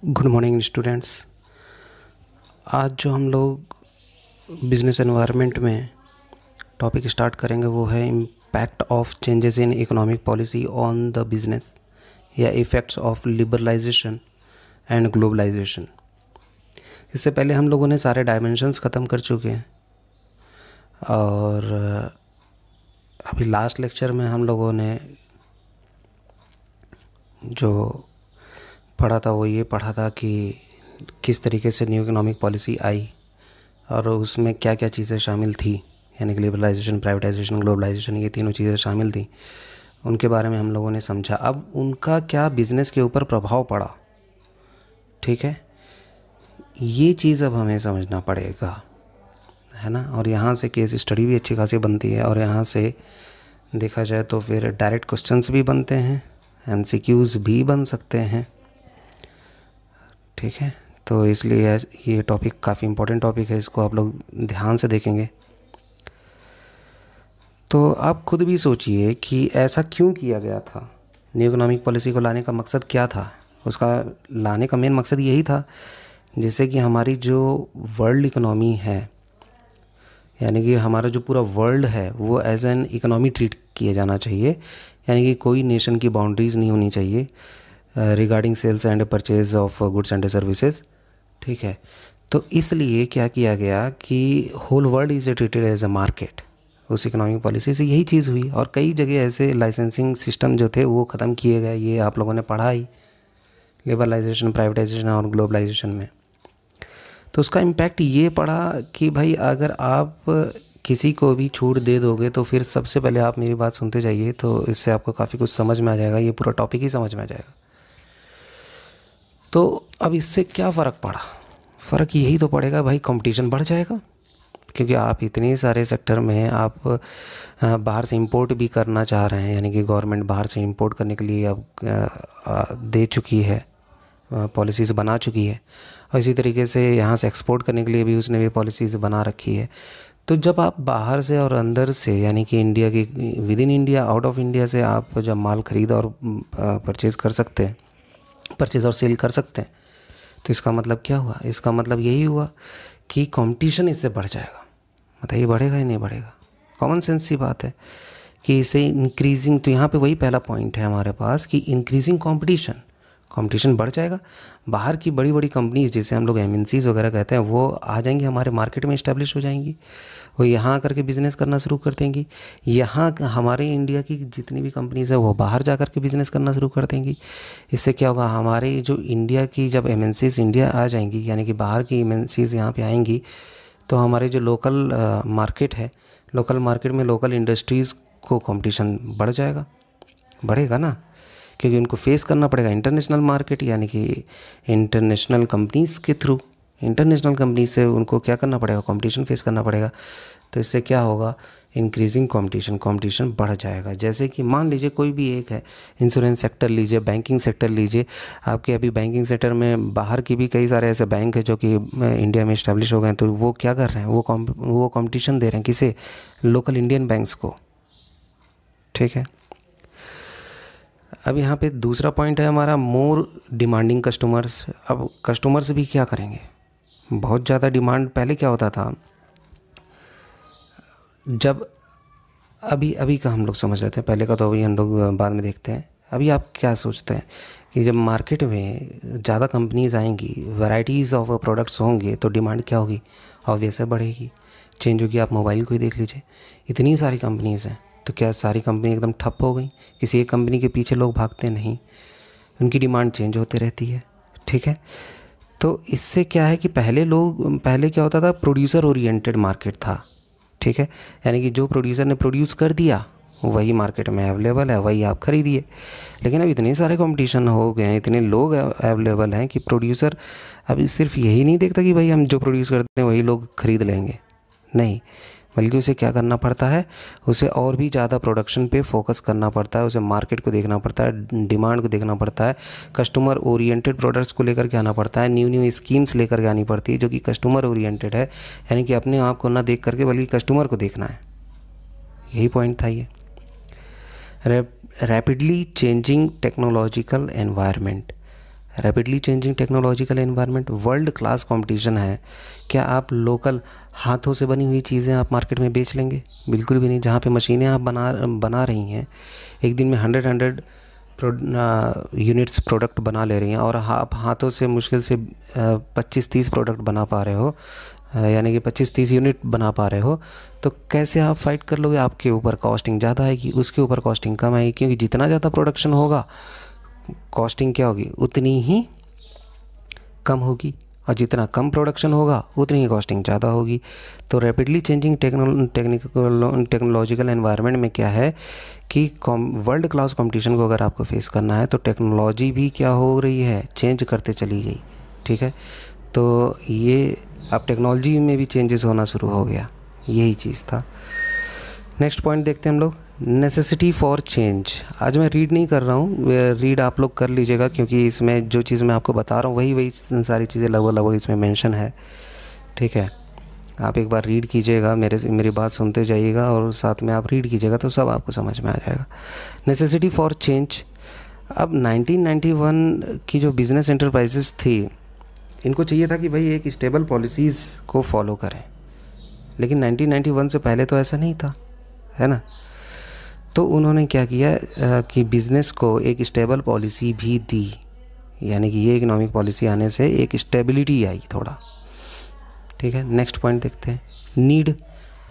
Good morning students. आज जो हम लोग बिजनेस एनवायरनमेंट में टॉपिक स्टार्ट करेंगे वो है impact of changes in economic policy on the business या effects of liberalisation and globalisation. इससे पहले हम लोगों ने सारे डायमेंशंस ख़त्म कर चुके हैं और अभी लास्ट लेक्चर में हम लोगों ने जो पढ़ा था वो ये पढ़ा था कि किस तरीके से न्यू इकोनॉमिक पॉलिसी आई और उसमें क्या क्या चीज़ें शामिल थी, यानी कि लिबरलाइजेशन, प्राइवेटाइजेशन, ग्लोबलाइजेशन, ये तीनों चीज़ें शामिल थी। उनके बारे में हम लोगों ने समझा। अब उनका क्या बिज़नेस के ऊपर प्रभाव पड़ा, ठीक है, ये चीज़ अब हमें समझना पड़ेगा, है ना। और यहाँ से केस स्टडी भी अच्छी खासी बनती है और यहाँ से देखा जाए तो फिर डायरेक्ट क्वेश्चंस भी बनते हैं, एमसीक्यूज़ भी बन सकते हैं, ठीक है। तो इसलिए ये टॉपिक काफ़ी इम्पोर्टेंट टॉपिक है, इसको आप लोग ध्यान से देखेंगे। तो आप खुद भी सोचिए कि ऐसा क्यों किया गया था, न्यू इकोनॉमिक पॉलिसी को लाने का मकसद क्या था। उसका लाने का मेन मकसद यही था जिससे कि हमारी जो वर्ल्ड इकोनॉमी है, यानी कि हमारा जो पूरा वर्ल्ड है वो एज एन इकोनॉमी ट्रीट किया जाना चाहिए, यानी कि कोई नेशन की बाउंड्रीज़ नहीं होनी चाहिए regarding sales and purchase of goods and services, ठीक है। तो इसलिए क्या किया गया कि whole world is treated as a market. उस इकोनॉमिक पॉलिसी से यही चीज़ हुई और कई जगह ऐसे लाइसेंसिंग सिस्टम जो थे वो ख़त्म किए गए। ये आप लोगों ने पढ़ा ही लिबरलाइजेशन, प्राइवेटाइजेशन और ग्लोबलाइजेशन में। तो उसका इम्पैक्ट ये पड़ा कि भाई अगर आप किसी को भी छूट दे दोगे तो फिर सबसे पहले आप मेरी बात सुनते जाइए, तो इससे आपको काफ़ी कुछ समझ में आ जाएगा, ये पूरा टॉपिक ही समझ में आ जाएगा। तो अब इससे क्या फ़र्क पड़ा? फ़र्क यही तो पड़ेगा भाई, कंपटीशन बढ़ जाएगा, क्योंकि आप इतने सारे सेक्टर में आप बाहर से इंपोर्ट भी करना चाह रहे हैं, यानी कि गवर्नमेंट बाहर से इंपोर्ट करने के लिए अब दे चुकी है, पॉलिसीज़ बना चुकी है, और इसी तरीके से यहाँ से एक्सपोर्ट करने के लिए भी उसने भी पॉलिसीज़ बना रखी है। तो जब आप बाहर से और अंदर से, यानी कि इंडिया की with in India, out of India से आप जब माल ख़रीद और परचेज़ कर सकते हैं, परचेज़ और सेल कर सकते हैं, तो इसका मतलब क्या हुआ? इसका मतलब यही हुआ कि कंपटीशन इससे बढ़ जाएगा। बताइए बढ़ेगा या नहीं बढ़ेगा? कॉमन सेंस सी बात है कि इसे इंक्रीजिंग, तो यहाँ पे वही पहला पॉइंट है हमारे पास कि इंक्रीजिंग कंपटीशन बढ़ जाएगा। बाहर की बड़ी बड़ी कंपनीज़, जैसे हम लोग एमएनसीज़ वगैरह कहते हैं, वो आ जाएंगी, हमारे मार्केट में इस्टेब्लिश हो जाएंगी, वो यहाँ आकर के बिज़नेस करना शुरू कर देंगी। यहाँ हमारे इंडिया की जितनी भी कंपनीज़ है वो बाहर जा कर के बिज़नेस करना शुरू कर देंगी। इससे क्या होगा, हमारे जो इंडिया की जब एमएनसीज़ इंडिया आ जाएंगी, यानी कि बाहर की एमएनसीज़ यहाँ पे आएंगी, तो हमारे जो लोकल मार्केट है, लोकल मार्केट में लोकल इंडस्ट्रीज़ को कंपटीशन बढ़ जाएगा, बढ़ेगा ना, क्योंकि उनको फेस करना पड़ेगा इंटरनेशनल मार्केट, यानी कि इंटरनेशनल कंपनीज़ के थ्रू, इंटरनेशनल कंपनी से उनको क्या करना पड़ेगा, कंपटीशन फेस करना पड़ेगा। तो इससे क्या होगा, इंक्रीजिंग कंपटीशन बढ़ जाएगा। जैसे कि मान लीजिए कोई भी एक है, इंश्योरेंस सेक्टर लीजिए, बैंकिंग सेक्टर लीजिए, आपके अभी बैंकिंग सेक्टर में बाहर की भी कई सारे ऐसे बैंक है जो कि इंडिया में इस्टेब्लिश हो गए हैं, तो वो क्या कर रहे हैं, वो कंपटीशन दे रहे हैं किसे, लोकल इंडियन बैंक्स को, ठीक है। अब यहाँ पे दूसरा पॉइंट है हमारा, मोर डिमांडिंग कस्टमर्स। अब कस्टमर्स भी क्या करेंगे, बहुत ज़्यादा डिमांड। पहले क्या होता था, जब अभी का हम लोग समझ रहे थे, पहले का तो अभी हम लोग बाद में देखते हैं। अभी आप क्या सोचते हैं कि जब मार्केट में ज़्यादा कंपनीज़ आएंगी, वैराइटीज़ ऑफ प्रोडक्ट्स होंगे, तो डिमांड क्या होगी, ऑब्वियस है बढ़ेगी, चेंज होगी। आप मोबाइल को ही देख लीजिए, इतनी सारी कंपनीज़ हैं, तो क्या सारी कंपनी एकदम ठप हो गई? किसी एक कंपनी के पीछे लोग भागते नहीं, उनकी डिमांड चेंज होती रहती है, ठीक है। तो इससे क्या है कि पहले क्या होता था, प्रोड्यूसर ओरिएंटेड मार्केट था, ठीक है, यानी कि जो प्रोड्यूसर ने प्रोड्यूस कर दिया वही मार्केट में अवेलेबल है, वही आप खरीदिए। लेकिन अब इतने सारे कंपटीशन हो गए हैं, इतने लोग अवेलेबल हैं कि प्रोड्यूसर अब सिर्फ यही नहीं देखता कि भाई हम जो प्रोड्यूस करते हैं वही लोग खरीद लेंगे, नहीं, बल्कि उसे क्या करना पड़ता है, उसे और भी ज़्यादा प्रोडक्शन पे फोकस करना पड़ता है, उसे मार्केट को देखना पड़ता है, डिमांड को देखना पड़ता है, कस्टमर ओरिएंटेड प्रोडक्ट्स को लेकर के आना पड़ता है, न्यू स्कीम्स लेकर के आनी पड़ती है जो कि कस्टमर ओरिएंटेड है, यानी कि अपने आप को ना देख करके बल्कि कस्टमर को देखना है। यही पॉइंट था ये। Rapidly changing technological environment. Rapidly changing technological environment, world class competition है। क्या आप लोकल हाथों से बनी हुई चीज़ें आप मार्केट में बेच लेंगे? बिल्कुल भी नहीं। जहाँ पे मशीनें आप बना रही हैं, एक दिन में 100 यूनिट्स प्रोडक्ट बना ले रही हैं, और आप हाथों से मुश्किल से 25-30 प्रोडक्ट बना पा रहे हो, यानी कि 25-30 यूनिट बना पा रहे हो, तो कैसे आप फाइट कर लोगे? आपके ऊपर कॉस्टिंग ज़्यादा आएगी, उसके ऊपर कॉस्टिंग कम आएगी, क्योंकि जितना ज़्यादा प्रोडक्शन होगा कॉस्टिंग क्या होगी? उतनी ही कम होगी, और जितना कम प्रोडक्शन होगा उतनी ही कॉस्टिंग ज़्यादा होगी। तो रैपिडली चेंजिंग टेक्नोलॉजिकल एनवायरनमेंट में क्या है कि वर्ल्ड क्लास कंपटीशन को अगर आपको फेस करना है तो टेक्नोलॉजी भी क्या हो रही है? चेंज करते चली गई। ठीक है, तो ये अब टेक्नोलॉजी में भी चेंजेस होना शुरू हो गया, यही चीज़ था। नेक्स्ट पॉइंट देखते हैं हम लोग, नेसेसिटी फॉर चेंज। आज मैं रीड नहीं कर रहा हूँ, रीड आप लोग कर लीजिएगा, क्योंकि इसमें जो चीज़ मैं आपको बता रहा हूँ वही सारी चीज़ें लगभग इसमें मेंशन है। ठीक है, आप एक बार रीड कीजिएगा, मेरी बात सुनते जाइएगा और साथ में आप रीड कीजिएगा तो सब आपको समझ में आ जाएगा। Necessity for change. अब 1991 की जो बिज़नेस एंटरप्राइजेस थी, इनको चाहिए था कि भाई एक स्टेबल पॉलिसीज़ को फॉलो करें, लेकिन 1991 से पहले तो ऐसा नहीं था, है ना। तो उन्होंने क्या किया कि बिज़नेस को एक स्टेबल पॉलिसी भी दी, यानी कि ये इकोनॉमिक पॉलिसी आने से एक स्टेबिलिटी आई थोड़ा। ठीक है, नेक्स्ट पॉइंट देखते हैं, need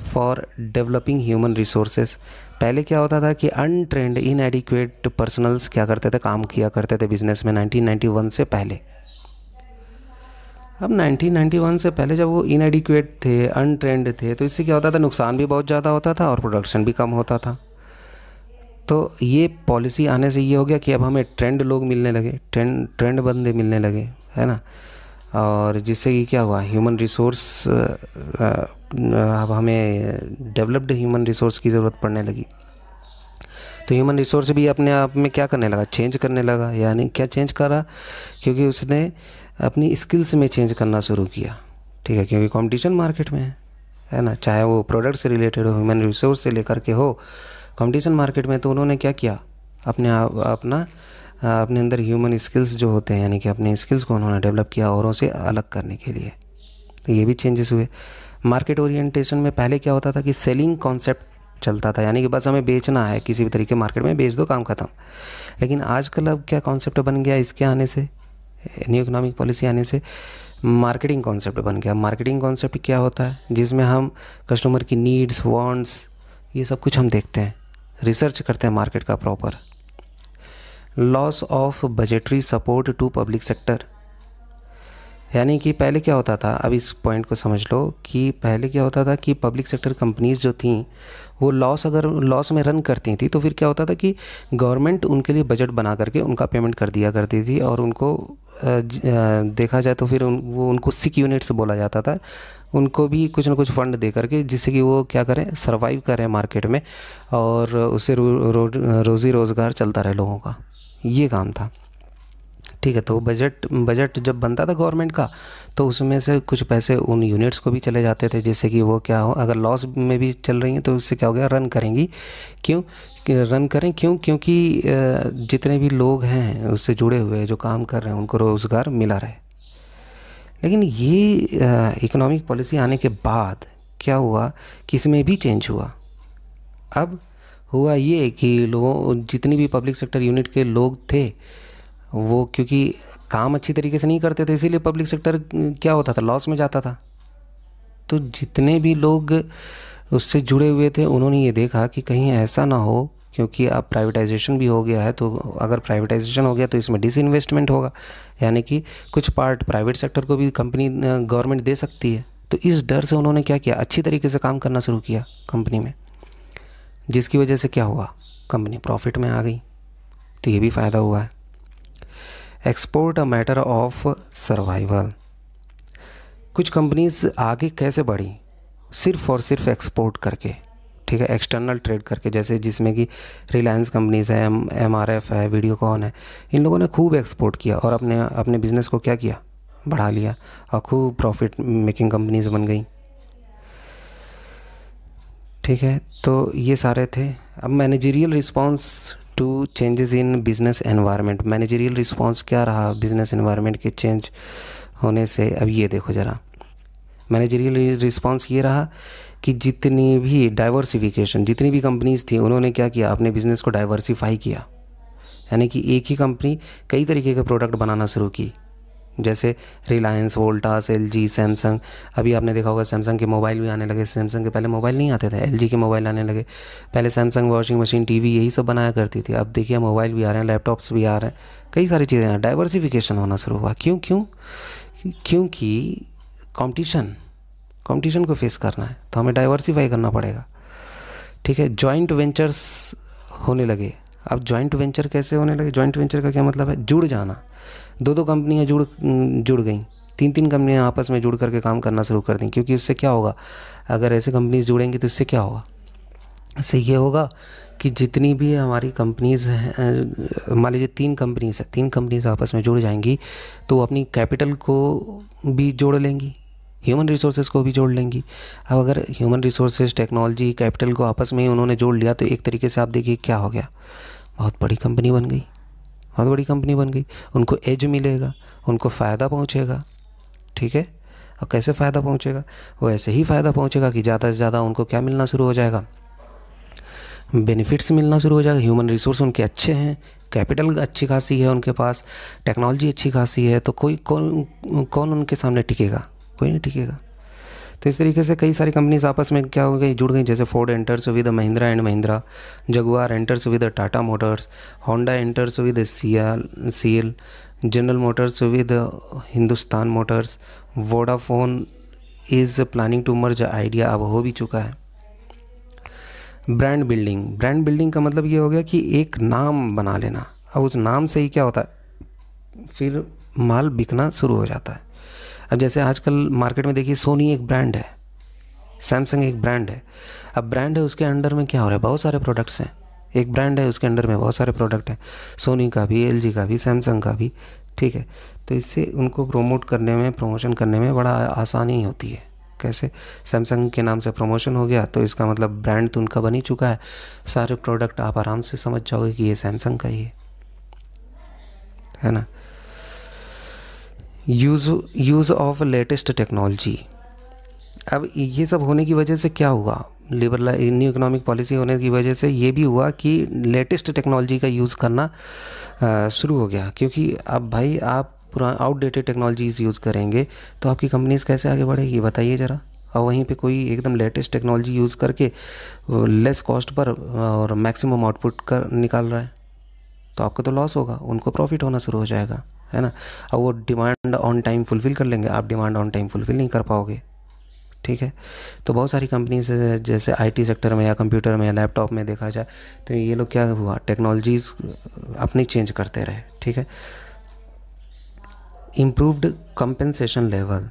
for developing human resources. पहले क्या होता था कि अनट्रेंड इनएडिक्वेट पर्सनल्स क्या करते थे? काम किया करते थे बिज़नेस में 1991 से पहले। अब 1991 से पहले जब वो इनएडिक्वेट थे, अनट्रेंड थे, तो इससे क्या होता था? नुकसान भी बहुत ज़्यादा होता था और प्रोडक्शन भी कम होता था। तो ये पॉलिसी आने से ये हो गया कि अब हमें ट्रेंड लोग मिलने लगे, ट्रेंड बंदे मिलने लगे, है ना। और जिससे कि क्या हुआ? ह्यूमन रिसोर्स, अब हमें डेवलप्ड ह्यूमन रिसोर्स की ज़रूरत पड़ने लगी। तो ह्यूमन रिसोर्स भी अपने आप में क्या करने लगा? चेंज करने लगा। यानी क्या चेंज करा? क्योंकि उसने अपनी स्किल्स में चेंज करना शुरू किया। ठीक है, क्योंकि कंपटीशन मार्केट में है ना, चाहे वो प्रोडक्ट से रिलेटेड हो, ह्यूमन रिसोर्स से लेकर के हो, कंपटीशन मार्केट में। तो उन्होंने क्या किया? अपने अंदर ह्यूमन स्किल्स जो होते हैं, यानी कि अपने स्किल्स को उन्होंने डेवलप किया औरों से अलग करने के लिए। तो ये भी चेंजेस हुए। मार्केट ओरिएंटेशन में पहले क्या होता था कि सेलिंग कॉन्सेप्ट चलता था, यानी कि बस हमें बेचना है, किसी भी तरीके मार्केट में बेच दो, काम खत्म। लेकिन आजकल अब क्या कॉन्सेप्ट बन गया? इसके आने से, न्यू इकोनॉमिक पॉलिसी आने से मार्केटिंग कॉन्सेप्ट बन गया। मार्केटिंग कॉन्सेप्ट क्या होता है? जिसमें हम कस्टमर की नीड्स, वांट्स, ये सब कुछ हम देखते हैं, रिसर्च करते हैं मार्केट का proper. Loss of budgetary support to public sector. यानी कि पहले क्या होता था, अब इस पॉइंट को समझ लो कि पहले क्या होता था कि पब्लिक सेक्टर कंपनीज़ जो थीं वो अगर लॉस में रन करती थी, तो फिर क्या होता था कि गवर्नमेंट उनके लिए बजट बना करके उनका पेमेंट कर दिया करती थी, और उनको देखा जाए तो फिर उनको सिक यूनिट्स बोला जाता था, उनको भी कुछ ना कुछ फ़ंड दे करके, जिससे कि वो क्या करें? सर्वाइव करें मार्केट में, और उससे रोज़ी रोज़गार चलता रहे लोगों का, ये काम था। ठीक है, तो बजट जब बनता था गवर्नमेंट का, तो उसमें से कुछ पैसे उन यूनिट्स को भी चले जाते थे, जिससे कि वो क्या हो, अगर लॉस में भी चल रही हैं तो उससे क्या हो गया? रन करेंगी। क्यों रन करें? क्योंकि जितने भी लोग हैं उससे जुड़े हुए जो काम कर रहे हैं उनको रोज़गार मिला रहे। लेकिन ये इकोनॉमिक पॉलिसी आने के बाद क्या हुआ कि इसमें भी चेंज हुआ। अब हुआ ये कि जितनी भी पब्लिक सेक्टर यूनिट के लोग थे, वो क्योंकि काम अच्छी तरीके से नहीं करते थे, इसीलिए पब्लिक सेक्टर क्या होता था? लॉस में जाता था। तो जितने भी लोग उससे जुड़े हुए थे, उन्होंने ये देखा कि कहीं ऐसा ना हो, क्योंकि अब प्राइवेटाइजेशन भी हो गया है, तो अगर प्राइवेटाइजेशन हो गया तो इसमें डिसइन्वेस्टमेंट होगा, यानी कि कुछ पार्ट प्राइवेट सेक्टर को भी गवर्नमेंट दे सकती है। तो इस डर से उन्होंने क्या किया? अच्छी तरीके से काम करना शुरू किया कंपनी में, जिसकी वजह से क्या हुआ? कंपनी प्रॉफिट में आ गई। तो ये भी फ़ायदा हुआ है। Export a matter of survival. कुछ कंपनीज आगे कैसे बढ़ी? सिर्फ और सिर्फ एक्सपोर्ट करके। ठीक है, एक्सटर्नल ट्रेड करके, जैसे जिसमें कि रिलायंस कंपनीज है, MRF है, वीडियोकॉन है, इन लोगों ने खूब एक्सपोर्ट किया और अपने बिज़नेस को क्या किया? बढ़ा लिया, और खूब प्रॉफिट मेकिंग कंपनीज बन गई। ठीक है, तो ये सारे थे। अब managerial response to changes in business environment. Managerial response क्या रहा बिजनेस एनवायरनमेंट के चेंज होने से? अब ये देखो ज़रा, मैनेजरियल रिस्पॉन्स ये रहा कि जितनी भी डाइवर्सिफिकेशन, जितनी भी कंपनीज़ थी उन्होंने क्या किया, अपने बिज़नेस को डाइवर्सिफाई किया, यानी कि एक ही कंपनी कई तरीके के प्रोडक्ट बनाना शुरू की। जैसे रिलायंस, वोल्टास, एलजी, सैमसंग। अभी आपने देखा होगा सैमसंग के मोबाइल भी आने लगे। सैमसंग के पहले मोबाइल नहीं आते थे, एलजी के मोबाइल आने लगे। पहले सैमसंग वॉशिंग मशीन, टीवी यही सब बनाया करती थी। अब देखिए मोबाइल भी आ रहे हैं, लैपटॉप्स भी आ रहे हैं, कई सारी चीज़ें हैं। डाइवर्सिफिकेशन होना शुरू हुआ। क्यों क्यों? क्योंकि कंपटीशन को फेस करना है तो हमें डाइवर्सिफाई करना पड़ेगा। ठीक है, जॉइंट वेंचर्स होने लगे। अब जॉइंट वेंचर कैसे होने लगे? जॉइंट वेंचर का क्या मतलब है? जुड़ जाना। दो कंपनियां जुड़ गई, तीन कंपनियां आपस में जुड़ करके काम करना शुरू कर दी। क्योंकि उससे क्या होगा, अगर ऐसे कंपनीज जुड़ेंगी तो इससे क्या होगा? इससे ये होगा कि जितनी भी हमारी कंपनीज़ हैं, मान लीजिए तीन कंपनीज़ आपस में जुड़ जाएंगी तो वो अपनी कैपिटल को भी जोड़ लेंगी, ह्यूमन रिसोर्सेज को भी जोड़ लेंगी। अब अगर ह्यूमन रिसोर्सेज, टेक्नोलॉजी, कैपिटल को आपस में ही उन्होंने जोड़ लिया तो एक तरीके से आप देखिए क्या हो गया, बहुत बड़ी कंपनी बन गई, बहुत बड़ी कंपनी बन गई। उनको एज मिलेगा, उनको फ़ायदा पहुंचेगा। ठीक है, और कैसे फ़ायदा पहुंचेगा? वो ऐसे ही फ़ायदा पहुंचेगा कि ज़्यादा से ज़्यादा उनको क्या मिलना शुरू हो जाएगा, बेनिफिट्स मिलना शुरू हो जाएगा। ह्यूमन रिसोर्स उनके अच्छे हैं, कैपिटल अच्छी खासी है उनके पास, टेक्नोलॉजी अच्छी खासी है, तो कौन उनके सामने टिकेगा? कोई नहीं टिकेगा। तो इस तरीके से कई सारी कंपनीज आपस में क्या हो गई, जुड़ गई। जैसे Ford enters with Mahindra and Mahindra, Jaguar enters with Tata Motors, Honda enters with Siel, General Motors with Hindustan Motors, Vodafone is planning to merge Idea, अब हो भी चुका है। ब्रांड बिल्डिंग का मतलब ये हो गया कि एक नाम बना लेना। अब उस नाम से ही क्या होता है, फिर माल बिकना शुरू हो जाता है। अब जैसे आजकल मार्केट में देखिए सोनी एक ब्रांड है, सैमसंग एक ब्रांड है। अब ब्रांड है, उसके अंडर में क्या हो रहा है, बहुत सारे प्रोडक्ट्स हैं। एक ब्रांड है, उसके अंडर में बहुत सारे प्रोडक्ट हैं, सोनी का भी, एलजी का भी, सैमसंग का भी। ठीक है, तो इससे उनको प्रमोशन करने में बड़ा आसानी होती है। कैसे? सैमसंग के नाम से प्रमोशन हो गया तो इसका मतलब ब्रांड तो उनका बन ही चुका है। सारे प्रोडक्ट आप आराम से समझ जाओगे कि ये सैमसंग का ही है ना। Use of latest technology. अब ये सब होने की वजह से क्या हुआ, न्यू इकोनॉमिक पॉलिसी होने की वजह से ये भी हुआ कि लेटेस्ट टेक्नोलॉजी का यूज़ करना शुरू हो गया। क्योंकि अब भाई आप पुराना आउटडेटेड टेक्नोलॉजीज़ यूज़ करेंगे तो आपकी कंपनीज़ कैसे आगे बढ़ेगी, बताइए ज़रा। और वहीं पे कोई एकदम लेटेस्ट टेक्नोलॉजी यूज़ करके लेस कॉस्ट पर और मैक्सिमम आउटपुट कर निकाल रहा है तो आपका तो लॉस होगा, उनको प्रॉफिट होना शुरू हो जाएगा, है ना। और वो डिमांड ऑन टाइम फुलफ़िल कर लेंगे, आप डिमांड ऑन टाइम फुलफ़िल नहीं कर पाओगे। ठीक है, तो बहुत सारी कंपनीज जैसे आईटी सेक्टर में या कंप्यूटर में या लैपटॉप में देखा जाए तो ये लोग क्या हुआ, टेक्नोलॉजीज़ अपनी चेंज करते रहे। ठीक है, इम्प्रूव्ड कंपेंसेशन लेवल।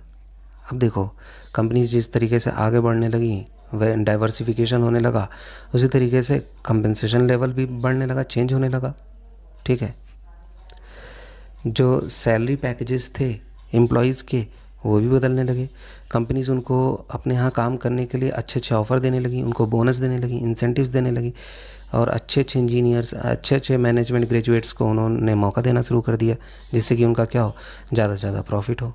अब देखो कंपनीज जिस तरीके से आगे बढ़ने लगी, डाइवर्सिफिकेशन होने लगा, उसी तरीके से कंपेंसेशन लेवल भी बढ़ने लगा, चेंज होने लगा। ठीक है, जो सैलरी पैकेजेस थे एम्प्लॉयज़ के वो भी बदलने लगे। कंपनीज़ उनको अपने यहाँ काम करने के लिए अच्छे ऑफ़र देने लगी, उनको बोनस देने लगी, इंसेंटिव्स देने लगी, और अच्छे इंजीनियर्स, अच्छे मैनेजमेंट ग्रेजुएट्स को उन्होंने मौका देना शुरू कर दिया, जिससे कि उनका क्या हो, ज़्यादा से ज़्यादा प्रॉफिट हो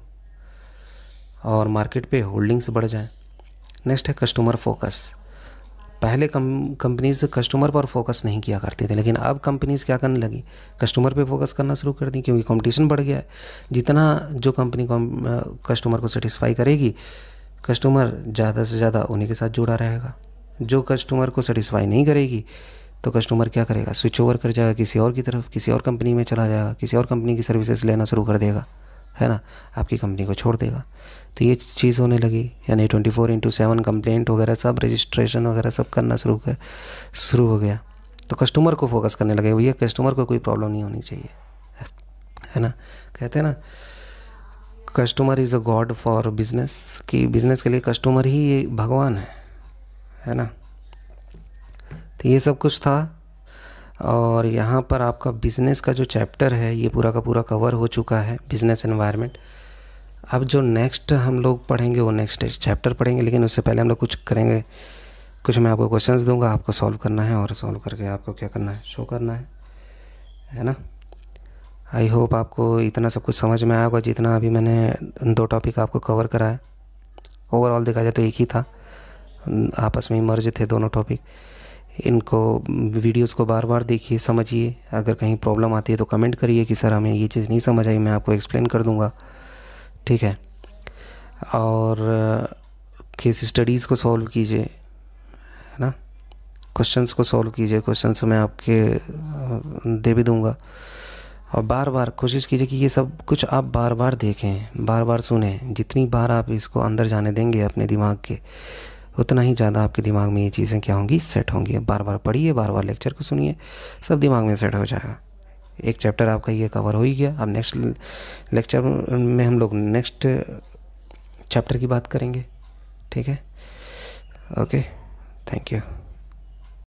और मार्केट पे होल्डिंग्स बढ़ जाए। नेक्स्ट है कस्टमर फोकस। पहले कंपनीज कस्टमर पर फोकस नहीं किया करती थी, लेकिन अब कंपनीज क्या करने लगी, कस्टमर पे फोकस करना शुरू कर दी, क्योंकि कंपटीशन बढ़ गया है। जितना जो कंपनी कस्टमर को सेटिस्फाई करेगी, कस्टमर ज़्यादा से ज़्यादा उन्हीं के साथ जुड़ा रहेगा। जो कस्टमर को सेटिस्फाई नहीं करेगी तो कस्टमर क्या करेगा, स्विच ओवर कर जाएगा किसी और की तरफ, किसी और कंपनी में चला जाएगा, किसी और कंपनी की सर्विसेज लेना शुरू कर देगा, है ना, आपकी कंपनी को छोड़ देगा। तो ये चीज़ होने लगी, यानी 24/7 कंप्लेंट वगैरह सब, रजिस्ट्रेशन वगैरह सब करना शुरू हो गया। तो कस्टमर को फोकस करने लगे, भैया कस्टमर को कोई प्रॉब्लम नहीं होनी चाहिए, है ना। कहते हैं ना, customer is a God for business, कि बिज़नेस के लिए कस्टमर ही भगवान है ना। तो ये सब कुछ था, और यहाँ पर आपका बिज़नेस का जो चैप्टर है ये पूरा का पूरा कवर हो चुका है, बिज़नेस एनवायरनमेंट। अब जो नेक्स्ट हम लोग पढ़ेंगे वो नेक्स्ट चैप्टर पढ़ेंगे, लेकिन उससे पहले हम लोग कुछ करेंगे, कुछ मैं आपको क्वेश्चंस दूंगा, आपको सॉल्व करना है, और सॉल्व करके आपको क्या करना है, शो करना है। है ना। आई होप आपको इतना सब कुछ समझ में आया होगा जितना अभी मैंने 2 टॉपिक आपको कवर करा है। ओवरऑल देखा जाए तो एक ही था, आपस में ही मर्ज थे दोनों टॉपिक। इनको वीडियोस को बार बार देखिए, समझिए। अगर कहीं प्रॉब्लम आती है तो कमेंट करिए कि सर हमें ये चीज़ नहीं समझ आई, मैं आपको एक्सप्लेन कर दूंगा, ठीक है। और केस स्टडीज़ को सॉल्व कीजिए, है ना। क्वेश्चंस को सॉल्व कीजिए, क्वेश्चंस मैं आपके दे भी दूंगा। और बार बार कोशिश कीजिए कि ये सब कुछ आप बार बार देखें, बार बार सुने। जितनी बार आप इसको अंदर जाने देंगे अपने दिमाग के, उतना ही ज़्यादा आपके दिमाग में ये चीज़ें क्या होंगी, सेट होंगी। बार बार पढ़िए, बार बार लेक्चर को सुनिए, सब दिमाग में सेट हो जाएगा। एक चैप्टर आपका ये कवर हो ही गया। अब नेक्स्ट लेक्चर में हम लोग नेक्स्ट चैप्टर की बात करेंगे, ठीक है। Okay, thank you.